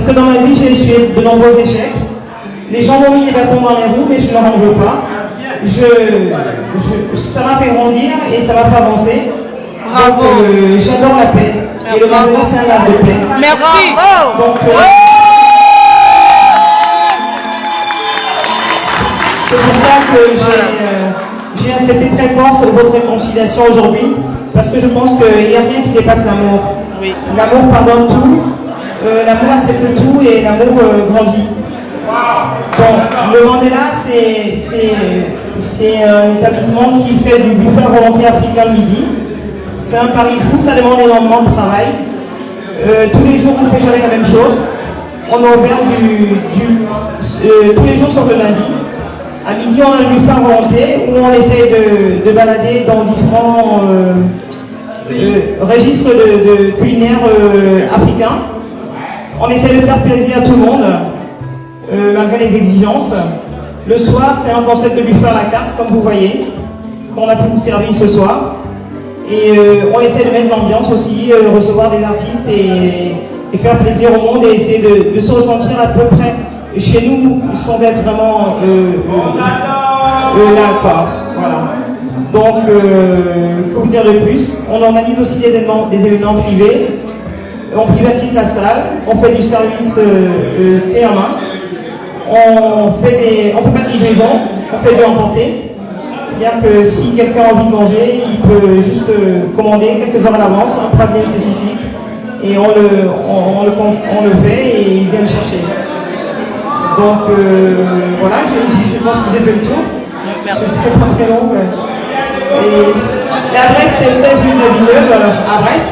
que dans ma vie, j'ai essuyé de nombreux échecs. Les gens m'ont mis des bâtons dans les roues, mais je ne leur en veux pas. Ça m'a fait grandir et ça m'a fait avancer. Bravo. Donc, j'adore la paix. Merci. Et le Maroc, c'est un art de paix. Merci. Donc, c'est pour ça que j'ai accepté très fort votre réconciliation aujourd'hui, parce que je pense qu'il n'y a rien qui dépasse l'amour. Oui. L'amour pardonne tout, l'amour accepte tout et l'amour grandit. Bon, le Mandela, c'est un établissement qui fait du buffet volonté africain le midi. C'est un pari fou, ça demande énormément de travail. Tous les jours, on ne fait jamais la même chose. On a ouvert tous les jours sauf le lundi. À midi, on a le buffet à volonté où on essaie de balader dans différents registres de culinaires africains. On essaie de faire plaisir à tout le monde, malgré les exigences. Le soir, c'est un concept de buffet à la carte, comme vous voyez, qu'on a pu vous servir ce soir. Et on essaie de mettre l'ambiance aussi, recevoir des artistes et faire plaisir au monde et essayer de se ressentir à peu près chez nous sans être vraiment là, quoi. Voilà. Donc, que vous dire de plus? On organise aussi des événements privés. On privatise la salle, on fait du service clé en main. On fait pas de livraison, on fait du emporter. C'est-à-dire que si quelqu'un a envie de manger, il peut juste commander quelques heures à l'avance, un plat bien spécifique, et on le fait et il vient le chercher. Donc voilà, je pense que j'ai fait le tour. Merci. Ce serait pas très long. Et l'adresse c'est 16 rue de Villeneuve à Brest.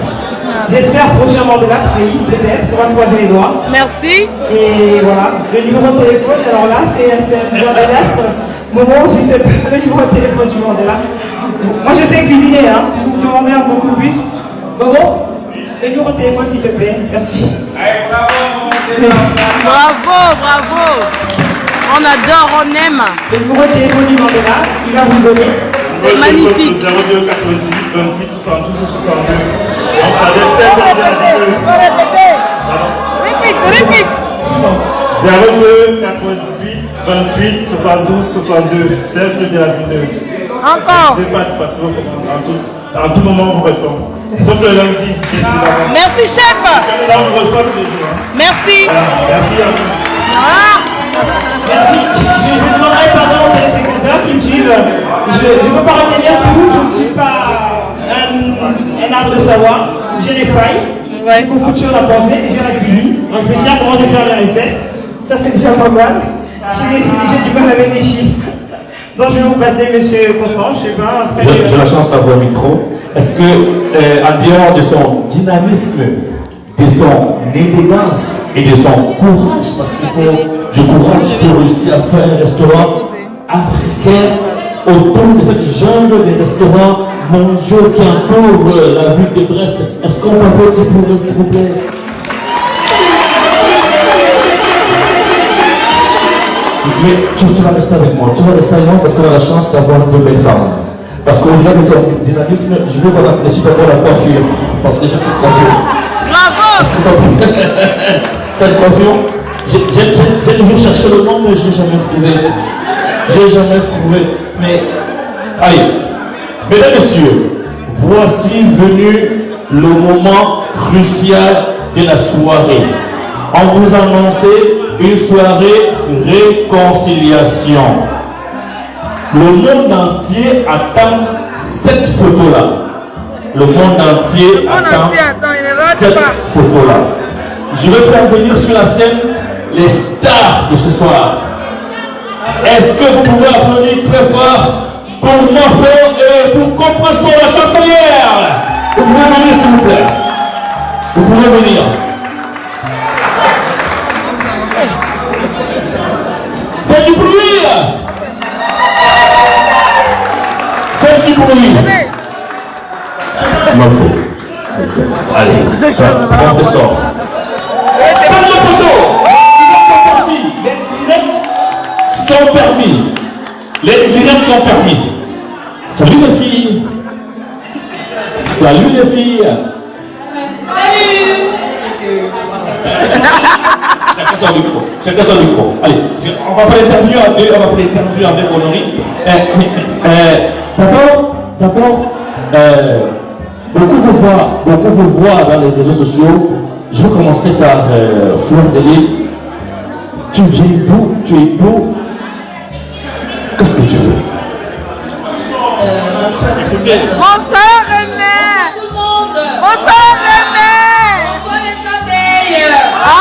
J'espère prochainement de là, peut-être, on va croiser les doigts. Merci. Et voilà, le numéro de téléphone, alors là, c'est un désastre. Momo, je sais pas le numéro de téléphone du Mandela. Moi, je sais cuisiner, hein. Vous demandez un beaucoup plus. Momo, le numéro de téléphone, s'il te plaît. Merci. Allez, bravo, Bravo. On adore, on aime. Le numéro de téléphone du Mandela, il va vous donner. C'est magnifique. 02 98 28 72 62. On se Répète. 02 98 28 72 62. 16 rue de la Villeneuve. Encore. N'hésitez pas de passer vos commandes. En tout moment, on vous répond. Sauf le lundi. Merci, chef. Là, on vous reçoit tous les jours. Merci. Voilà. Merci à vous. Merci. Je demanderai pardon aux téléspectateurs qui me suivent. Je ne peux pas retenir tout. Je ne suis pas un arbre de savoir. J'ai des failles. Ouais. J'ai beaucoup de choses à penser. J'ai la cuisine. Donc, je sais comment faire les recettes. Ça, c'est déjà pas mal. J'ai du mal avec les chiffres. Donc, je vais vous passer, monsieur Constant. Je sais pas. J'ai la chance d'avoir un micro. Est-ce que, en dehors de son dynamisme, de son élégance et de son courage, parce qu'il faut du courage pour réussir à faire un restaurant africain autour de cette jungle des restaurants mondiaux qui entourent la ville de Brest, est-ce qu'on peut applaudir pour eux, s'il vous plaît? Mais tu vas rester avec moi, parce qu'on a la chance d'avoir de belles femmes. Parce qu'au-delà de ton dynamisme, je veux qu'on apprécie d'abord la coiffure, parce que j'aime cette coiffure. Bravo. Est-ce que tu cette coiffure, j'ai toujours cherché le nom, mais je n'ai jamais trouvé. Mais, allez, mesdames et messieurs, voici venu le moment crucial de la soirée. On vous annonçait une soirée réconciliation. Le monde entier attend cette photo-là. Le monde entier attend cette photo-là. Je vais faire venir sur la scène les stars de ce soir. Est-ce que vous pouvez applaudir très fort pour Morpho et pour Compression la chancelière? Vous pouvez venir s'il vous plaît. Vous pouvez venir. Faites du bruit. Faites du bruit. Morpho. Allez, on sort. Faites la photo. Sont permis. Les directs sont permis. Salut les filles. Salut les filles. Chacun son micro. Chacun son micro. Allez, on va faire l'interview à deux, on va faire l'interview avec Honorine. D'abord, beaucoup vous voient dans les réseaux sociaux. Je vais commencer par Fleur de Lille. Tu viens d'où? Tu es d'où? Qu'est-ce que tu fais? Bonsoir tout le monde. Bonsoir René. Bonsoir tout le monde. Bonsoir René. Bonsoir les abeilles.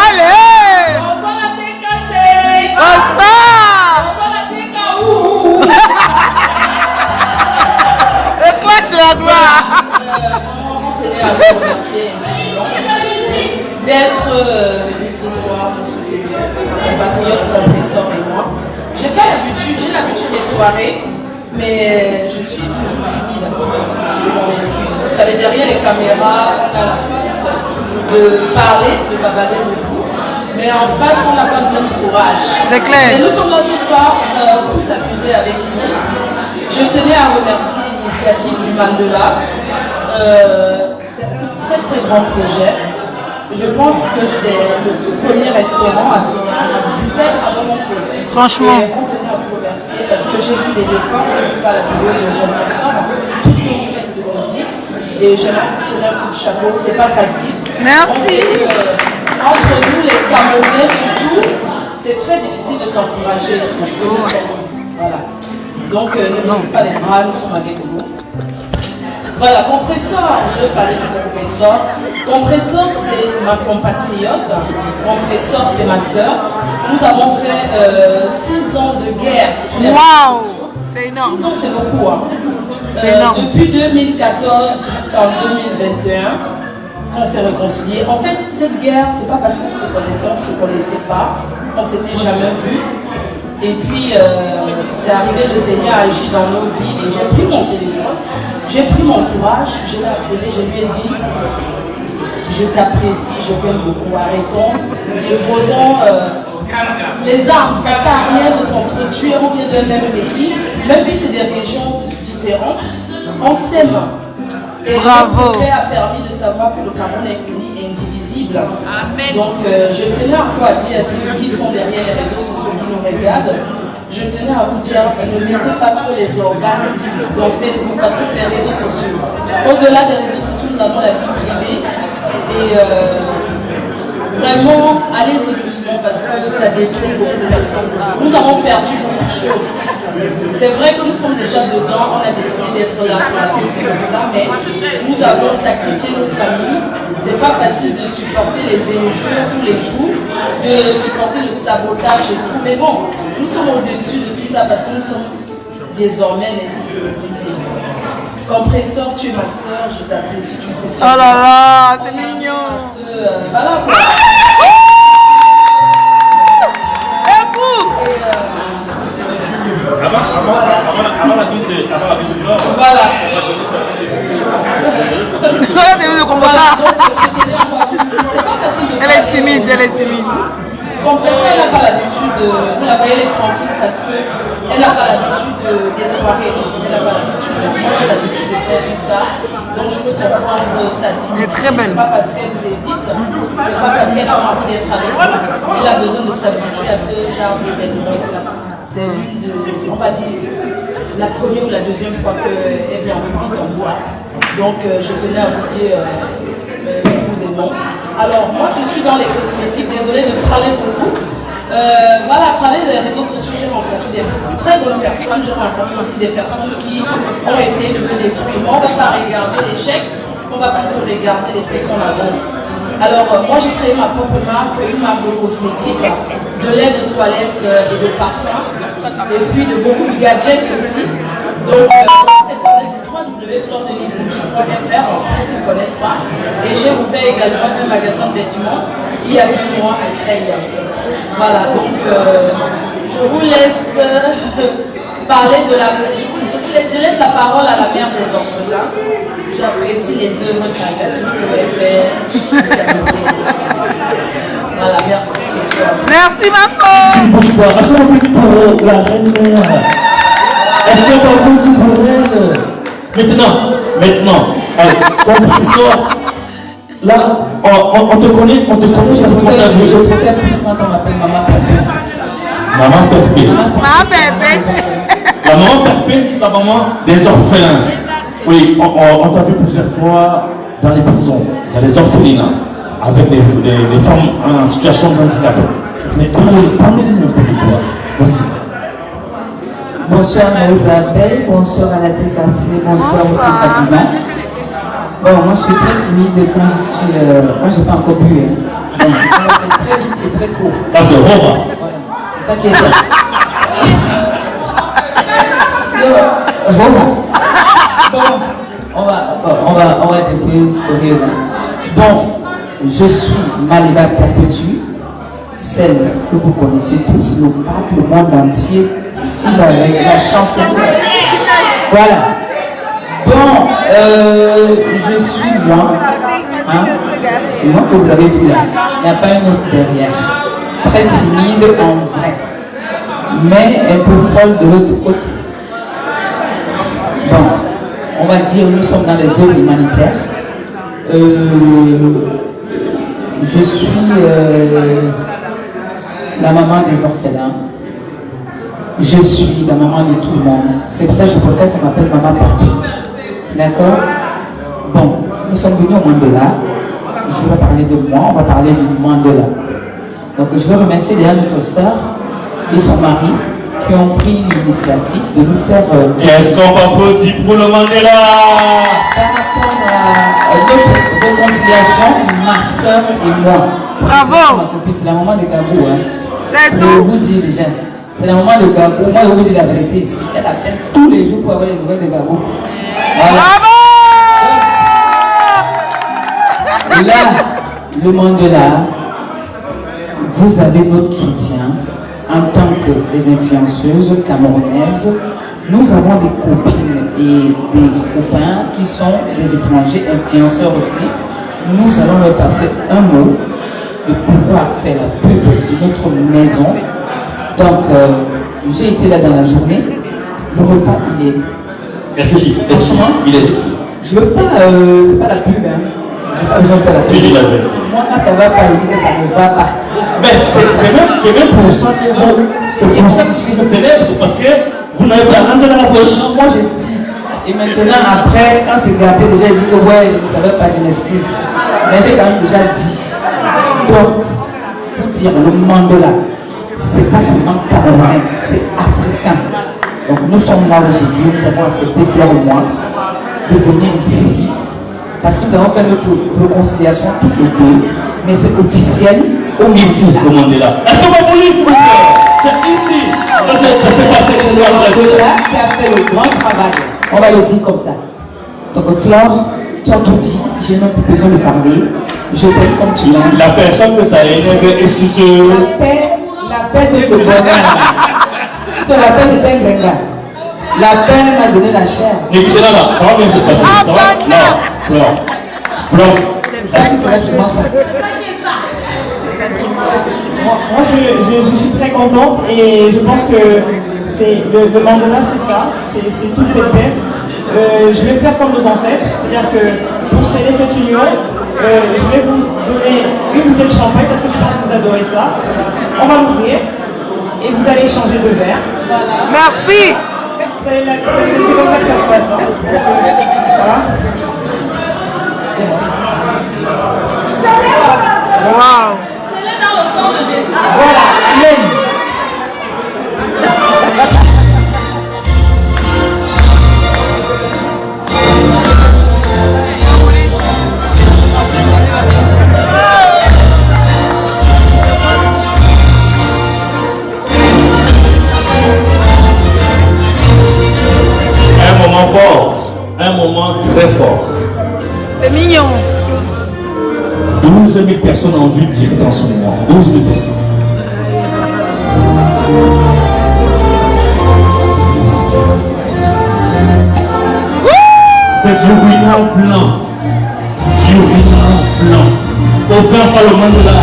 Allez. Bonsoir la TKC. Bonsoir. Bonsoir la TKO. Le clash de la gloire. On tenait à vous remercier infiniment d'être venu ce soir nous soutenir, mon compatriote Compressor et moi. J'ai l'habitude des soirées, mais je suis toujours timide. Je m'en excuse. Vous savez, derrière les caméras, on a la force de parler, de bavarder beaucoup, mais en face, on n'a pas le même courage. C'est clair. Et nous sommes là ce soir pour s'amuser avec vous. Je tenais à remercier l'initiative du Mandela. C'est un très très grand projet. Je pense que c'est le tout premier restaurant africain à buffet à volonté. Franchement. Et on tenait à vous remercier parce que j'ai vu les efforts, je n'ai vu pas la vidéo de Compressor, tout ce que vous faites de bon dire. Et j'aimerais vous tirer un coup de chapeau, c'est pas facile. Merci. Entre nous, les Camerounais surtout, c'est très difficile de s'encourager parce que nous sommes. Voilà. Donc ne baissez pas les bras, nous sommes avec vous. Voilà, Compressor, je vais parler de Compressor. Compressor, c'est ma compatriote. Compressor, c'est ma soeur. Nous avons fait 6 ans de guerre sur les réseaux sociaux. C'est énorme. 6 ans, c'est beaucoup. Hein. C'est énorme. Depuis 2014 jusqu'en 2021, qu'on s'est réconciliés. En fait, cette guerre, c'est pas parce qu'on se connaissait, on ne se connaissait pas, on s'était jamais vu. Et puis, c'est arrivé, le Seigneur a agi dans nos vies et j'ai pris mon téléphone, j'ai pris mon courage, je l'ai appelé, je lui ai dit, je t'apprécie, je t'aime beaucoup, arrêtons, déposons les armes, ça ne sert à rien de s'entretuer, on vient d'un même pays, même si c'est des régions différentes, on s'aime. Et bravo. Notre paix a permis de savoir que le Cameroun est uni et indivisible. Amen. Donc je tenais encore à dire à ceux qui sont derrière les réseaux sociaux qui nous regardent, je tenais à vous dire, ne mettez pas trop les organes dans Facebook parce que c'est les réseaux sociaux. Au-delà des réseaux sociaux, nous avons la vie privée. Et vraiment, allez-y doucement parce que ça détruit beaucoup de personnes. Nous avons perdu beaucoup de choses. C'est vrai que nous sommes déjà dedans, on a décidé d'être là, c'est la vie, c'est comme ça, mais nous avons sacrifié nos familles. C'est pas facile de supporter les injures tous les jours, de supporter le sabotage et tout, mais bon, nous sommes au-dessus de tout ça parce que nous sommes désormais les célébrités. Compressor, tu es ma soeur, je t'apprécie, tu sais très bien. Oh là là, c'est mignon. Voilà quoi. Avant la mise Flore. Voilà. Regardez le combat. C'est pas facile de Elle est timide, elle est timide. Compressor, elle n'a pas l'habitude de. Vous la voyez, elle est tranquille parce qu'elle n'a pas l'habitude des soirées. Elle n'a pas l'habitude. Moi, j'ai l'habitude de faire tout ça. Donc, je peux comprendre sa timidité. Elle est très belle. C'est pas parce qu'elle vous évite. C'est pas parce qu'elle a envie d'être avec vous. Elle a besoin de s'habituer à ce genre d'événement. C'est l'une de. On va dire. La première ou la deuxième fois qu'elle vient en public comme ça. Donc je tenais à vous dire nous vous aimons. Alors moi je suis dans les cosmétiques, désolée de parler beaucoup. Voilà, à travers les réseaux sociaux, j'ai rencontré des très bonnes personnes, j'ai rencontré aussi des personnes qui ont essayé de me détruire. Moi on ne va pas regarder l'échec, on va plutôt regarder les faits qu'on avance. Alors moi j'ai créé ma propre marque, une marque de cosmétiques, de lait de toilette et de parfum, et puis de beaucoup de gadgets aussi. Donc c'est www.floredeliboutique.fr pour ceux qui ne connaissent pas. Et j'ai ouvert également un magasin de vêtements il y a 2 mois à Creil. Voilà, donc je vous laisse parler de la... Je laisse la parole à la mère des orphelins. J'apprécie les œuvres caricatives que vous avez faites. Voilà, merci. Merci ma femme. Tu ne bouges pas. Est-ce qu'on peut pour la reine-mère? Est-ce qu'on peut applaudir pour elle? Maintenant, allez, Compressor, Là, on te connaît parce qu'on t'a vu. Je préfère plus quand on m'appelle Maman Perpé. Maman Perpé. Maman Perpé. La maman Perpé, c'est la maman des orphelins. Oui, on t'a vu plusieurs fois dans les prisons, dans les orphelinats, avec des femmes en situation de handicap. Mais parlez-nous un peu de toi. Voici. Bonsoir aux abeilles, bonsoir à la décassée, bonsoir aux sympathisants. Bon, moi je suis très timide quand j'ai pas encore bu. Donc, on va faire très vite et très court. Ça c'est Roma. Voilà, c'est ça qui est ça. Bon, on va être un peu sérieux. Bon, je suis Maliba Perpétue, celle que vous connaissez tous, nous parle le monde entier, puisqu'il a la chanson. Voilà. Bon, je suis moi. Hein? C'est moi que vous avez vu là. Il n'y a pas une autre derrière. Très timide en vrai, mais un peu folle de l'autre côté. Bon, on va dire nous sommes dans les œuvres humanitaires. Je suis la maman des orphelins. Je suis la maman de tout le monde. C'est pour ça que je préfère qu'on m'appelle Maman Perpé. D'accord? Bon, nous sommes venus au Mandela. Je vais parler de moi, on va parler du Mandela. Donc je veux remercier déjà notre soeur et son mari qui ont pris l'initiative de nous faire... Est-ce qu'on va applaudir pour le Mandela? Par rapport à notre réconciliation, ma soeur et moi. Bravo! C'est la maman de Gabou. Hein. C'est Je tout. vous dis déjà. C'est la maman de Gabou. Moi, je vous dis la vérité ici. Elle appelle tous les jours pour avoir les nouvelles de Gabou. Voilà. Bravo! Et là, le Mandela, vous avez notre soutien en tant que les influenceuses camerounaises. Nous avons des copines et des copains qui sont des étrangers influenceurs aussi. Nous allons leur passer un mot de pouvoir faire la pub de notre maison. Donc, j'ai été là dans la journée. Le repas, il est... Esquive. Il est esquive. Je veux pas... c'est pas la pub, hein. J'ai pas besoin de faire la Tu pub. dis la vérité. Moi, quand ça va pas, je dis que ça ne va pas. Mais c'est même pour ça que je suis célèbre, parce que vous n'avez pas rentré dans la poche. Non, moi, je dis. Et maintenant, après, quand c'est gâté, déjà, il dit que ouais, je ne savais pas, je m'excuse. Mais j'ai quand même déjà dit. Donc, pour dire le Mandela, c'est pas seulement camerounais, c'est africain. Donc, nous sommes là aujourd'hui, nous avons accepté, Fleur et moi, de venir ici. Parce que nous avons fait notre réconciliation toutes les deux, mais c'est officiel au Ici, Mandela. au Mandela. Est-ce que vous voulez, s'il vous plaît? C'est ici. Ça s'est passé ici en C'est Brésil. là qui a fait le grand travail. On va le dire comme ça. Donc Flore, tu as tout dit, j'ai même plus besoin de parler. Je t'aime comme tu l'aimes. La personne que ça a énervé est sur ce... La paix de te bonheur. Tu te rappelles de tes grengas. La paix m'a donné la chair. Écoutez là, ça va bien se passer. Ça va? Non. Flore. C'est ça qui sera sûrement ça. Moi, je suis très contente et je pense que c'est le Mandela, c'est ça, c'est toute cette paix. Je vais faire comme nos ancêtres, c'est-à-dire que pour sceller cette union, je vais vous donner une bouteille de champagne parce que je pense que vous adorez ça. On va l'ouvrir et vous allez changer de verre. Merci. C'est comme ça que ça se passe. Hein. Voilà. Wow. C'est dans le sang de Jésus. Voilà, amen. Un moment fort. Un moment très fort. C'est mignon. 12 000 personnes ont vu dire dans ce moment. 12 000 personnes. C'est du ruinal blanc. Du ruinal blanc. Offert par le Mandela.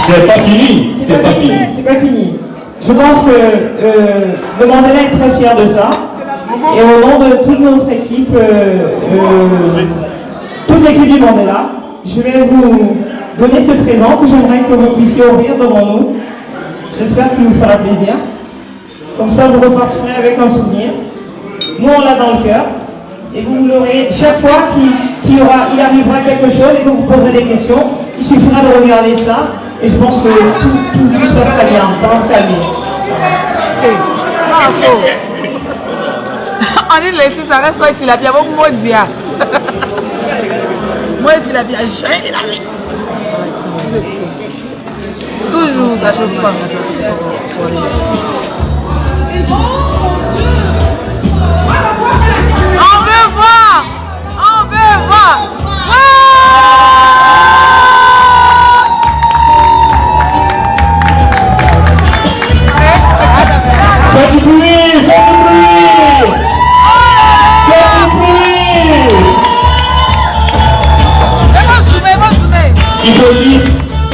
C'est pas fini. C'est pas fini. C'est pas fini. Je pense que le Mandela est très fier de ça. Et au nom de toute notre équipe, toute l'équipe du Mandela, je vais vous donner ce présent que j'aimerais que vous puissiez ouvrir devant nous. J'espère qu'il vous fera plaisir. Comme ça, vous repartirez avec un souvenir. Nous, on l'a dans le cœur. Et vous l'aurez chaque fois qu'il arrivera quelque chose et que vous poserez des questions. Il suffira de regarder ça. Et je pense que tout se passera bien. Ça va vous calmer. On est laissé, ça reste pas ici. La pierre, moi, dia. Moi, il la pierre, j'ai la vie. Toujours, ça chauffe pas. On veut voir! On veut voir! Faites du bruit! Faites du bruit! Faites du bruit!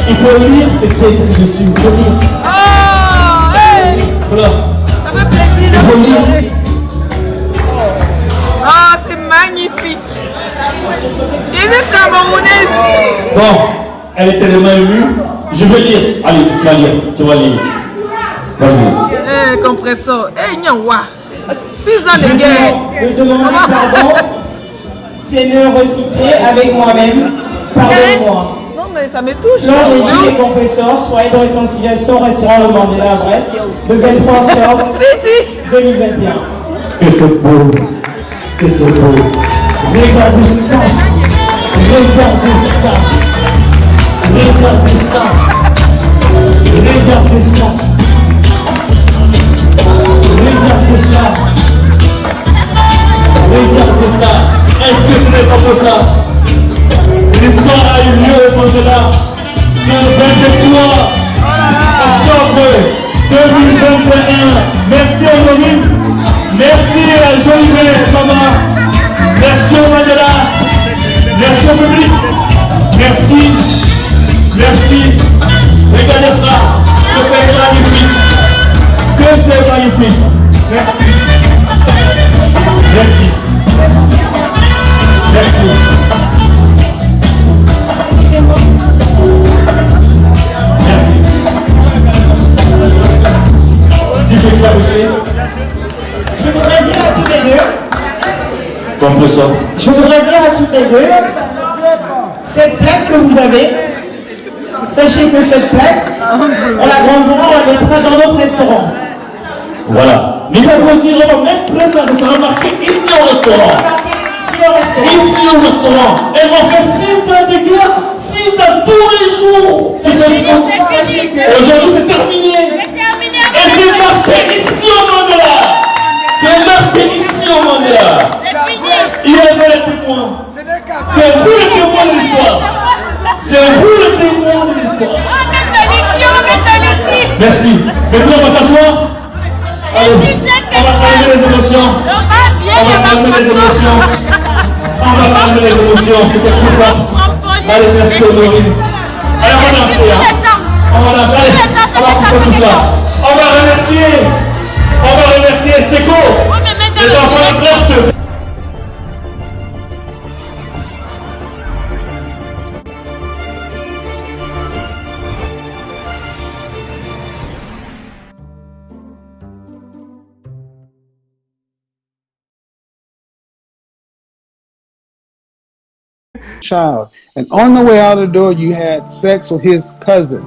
Il faut lire ce qui est écrit dessus. Il faut lire. Oh! Hey! Voilà. Ça fait plaisir. Il faut lire. Ah, c'est magnifique. Il est camerounais. Bon, elle est tellement émue. Je vais lire. Allez, tu vas lire. Tu vas lire. Vas-y. Compresseur. Eh, Nyawa. 6 ans de guerre. Je demande pardon. Seigneur recité avec moi-même. Pardonne-moi. Non, mais ça me touche. Lors des nuits des compresseurs, soirée de réconciliation au restaurant Le Mandela à Brest, le 23 octobre 2021. Que c'est beau. Que c'est beau. Regardez ça. Regardez ça. Regardez ça. Regardez ça. Regardez ça. Regardez ça. Est-ce que ce n'est pas pour ça? L'histoire a eu lieu au Mandela. C'est le 23 octobre 2021. Merci Anonyme. Merci à Joël, maman. Merci au Mandela. Merci au public. Merci. Merci. Regardez ça. Que c'est magnifique. Que c'est magnifique. Merci. Merci. Merci. Merci. Tu fais quoi aussi? Je voudrais dire à toutes les deux. Compresseur. Je voudrais dire à toutes les deux. Cette plaque que vous avez, sachez que cette plaque, on la grandira, on la mettra dans notre restaurant. Voilà. Mais ça veut dire, on va mettre ça, ça sera marqué ici au restaurant. Ici au restaurant. Elles ont fait 6 ans de guerre, 6 ans tous les jours. Aujourd'hui c'est terminé. Et c'est marqué ici au Mandela. C'est marqué ici au Mandela. Il y avait les témoins. C'est vous le témoin de l'histoire. C'est vous le témoin de l'histoire. Merci. Maintenant on va s'asseoir. Allez, on va calmer les émotions. On va calmer les émotions. On va calmer les émotions. C'était plus fort. Allez, merci Honorine. Allez, on va danser. Hein. On va danser. Allez, on va couper tout ça. On va remercier Seko. Les enfants de Brest. Child, and on the way out of the door you had sex with his cousin.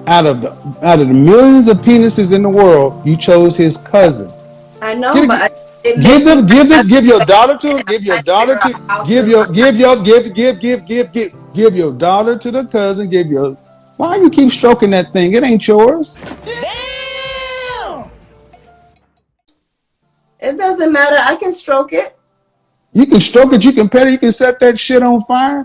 Out of the millions of penises in the world, you chose his cousin. I know, but give your daughter to your daughter to the cousin. Why you keep stroking that thing? It ain't yours. it doesn't matter. I can stroke it. You can stroke it, you can pet it, you can set that shit on fire.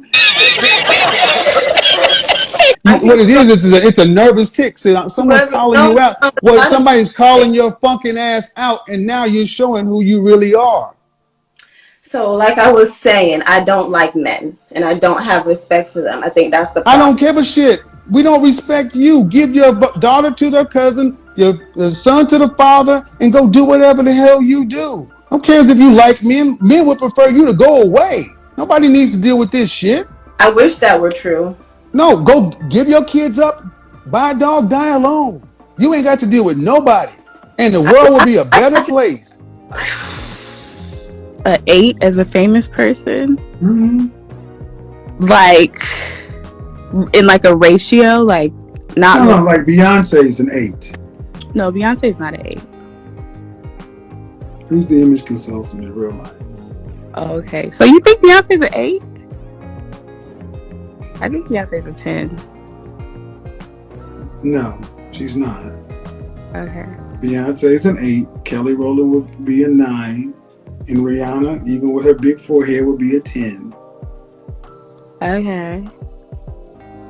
What it is, it's a nervous tick. Someone's calling you out. Well, somebody's calling your fucking ass out, and now you're showing who you really are. So, like I was saying, I don't like men, and I don't have respect for them. I think that's the problem. I don't give a shit. We don't respect you. Give your daughter to their cousin, your son to the father, and go do whatever the hell you do. Who cares if you like men? Men would prefer you to go away. Nobody needs to deal with this shit. I wish that were true. No, go give your kids up. Buy a dog, die alone. You ain't got to deal with nobody. And the world will be a better place. A 8 as a famous person? Mm-hmm. Like, in like a ratio? Like, not. No, like Beyonce's an 8. No, Beyonce's not an 8. Who's the image consultant in real life? Oh, okay. So you think Beyonce's an 8? I think Beyonce's a 10. No, she's not. Okay. Beyonce's an 8. Kelly Rowland would be a 9. And Rihanna, even with her big forehead, would be a 10. Okay.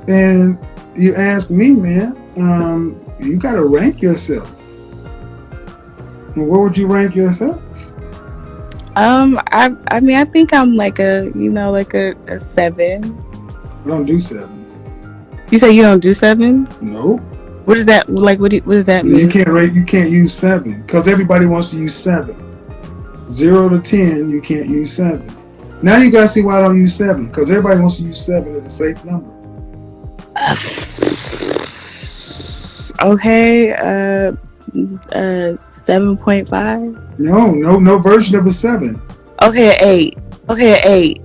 And you ask me, man, you got to rank yourself. And where would you rank yourself? I mean, I think I'm like a 7. I don't do 7s. You say you don't do 7s? No. What is that? Like, what does that mean? You can't use 7 because everybody wants to use 7. 0 to 10, you can't use 7. Now you gotta see why I don't use 7 because everybody wants to use 7 as a safe number. Okay. 7.5. No version of a 7. Okay, 8. Okay, 8.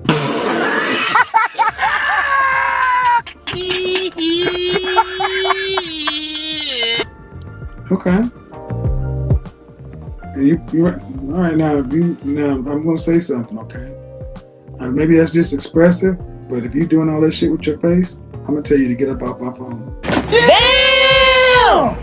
Okay. You're all right now. Now I'm gonna say something. Okay. Maybe that's just expressive, but if you're doing all that shit with your face, I'm gonna tell you to get up off my phone. Damn!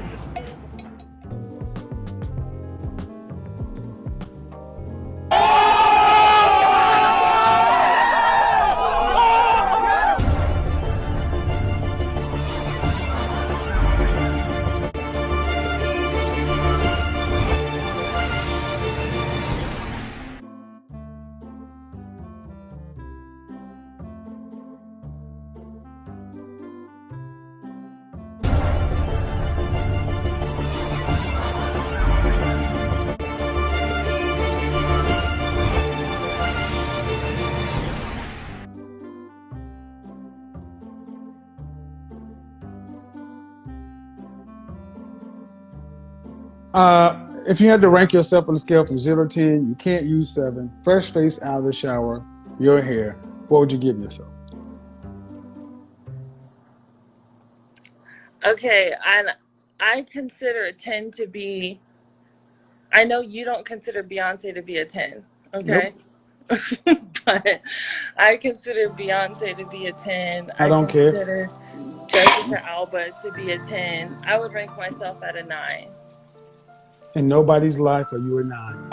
If you had to rank yourself on a scale from 0 to 10, you can't use 7. Fresh face out of the shower, your hair. What would you give yourself? Okay, I consider a 10 to be. I know you don't consider Beyonce to be a 10, okay? Nope. But I consider Beyonce to be a 10. I don't care. consider Jessica Alba to be a 10. I would rank myself at a 9. In nobody's life are you a 9.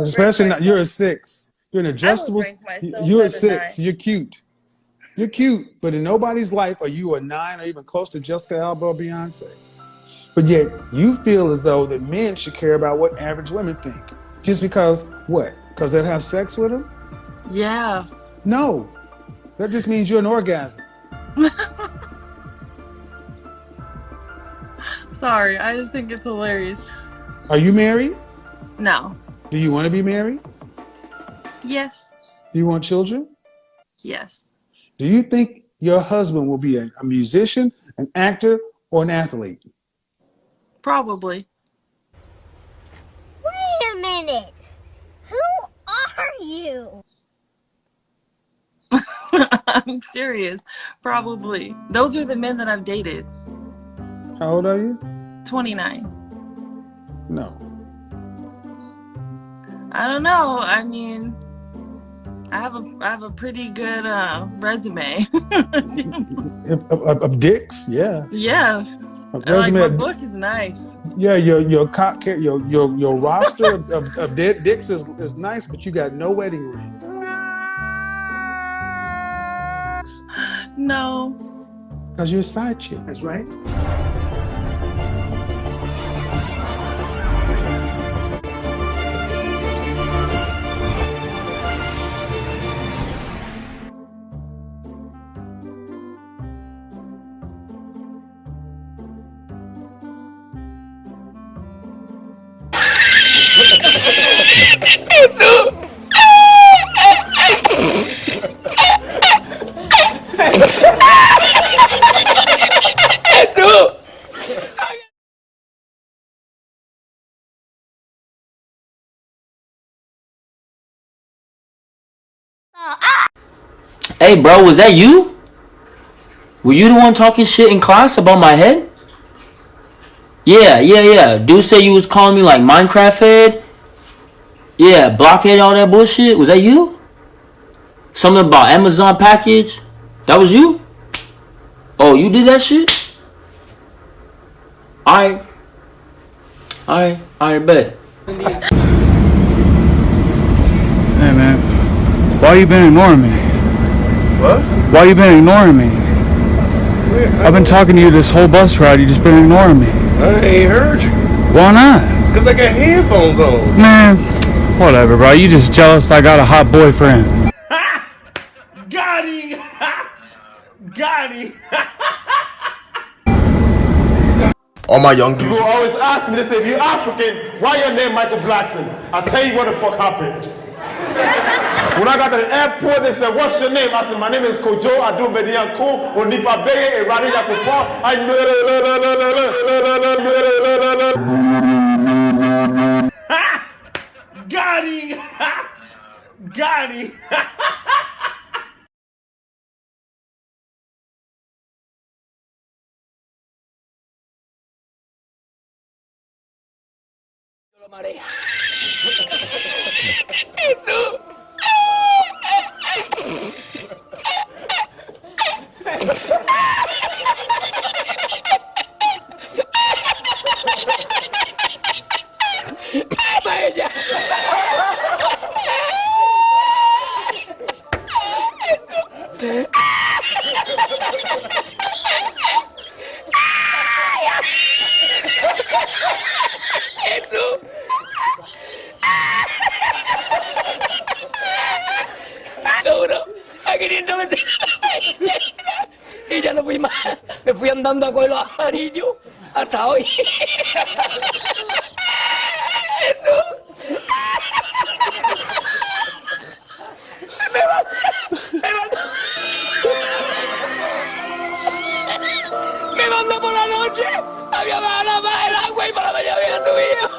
Especially not, you're a 6. You're an adjustable. You're a 6. You're cute. You're cute, but in nobody's life are you a 9 or even close to Jessica Alba or Beyonce. But yet you feel as though that men should care about what average women think. Just because what? Because they'll have sex with them? Yeah. No. That just means you're an orgasm. Sorry, I just think it's hilarious. Are you married? No. Do you want to be married? Yes. Do you want children? Yes. Do you think your husband will be a musician, an actor, or an athlete? Probably. Wait a minute. Who are you? I'm serious. Probably. Those are the men that I've dated. How old are you? 29. No. I don't know. I mean, I have a pretty good resume. of dicks, yeah. Yeah. Like my book is nice. Yeah, your roster of dicks is nice, but you got no wedding ring. No. Because you're a side chick. That's right. Hey, bro, was that you? Were you the one talking shit in class about my head? Yeah. Dude said you was calling me like Minecraft head. Yeah, blockhead, all that bullshit. Was that you? Something about Amazon package. That was you? Oh, you did that shit? Alright, bet. Hey, man. Why you been ignoring me? What? Why you been ignoring me? I've been talking to you this whole bus ride. You just been ignoring me. I ain't heard you. Why not? Cause I got headphones on. Man, whatever, bro. You just jealous I got a hot boyfriend. Got him! Got him! All my young dudes. People always ask me, they say, if you're African, why your name Michael Blackson? I'll tell you what the fuck happened. When I got to the airport, they said, what's your name? I said, my name is Kojo Adumedianko Onipa Beye Irani Yakupo. Got him! Got him! Y ya no fui más, me fui andando con los amarillos hasta hoy. Me mandó por la noche, había bajado más el agua y para la mañana había subido.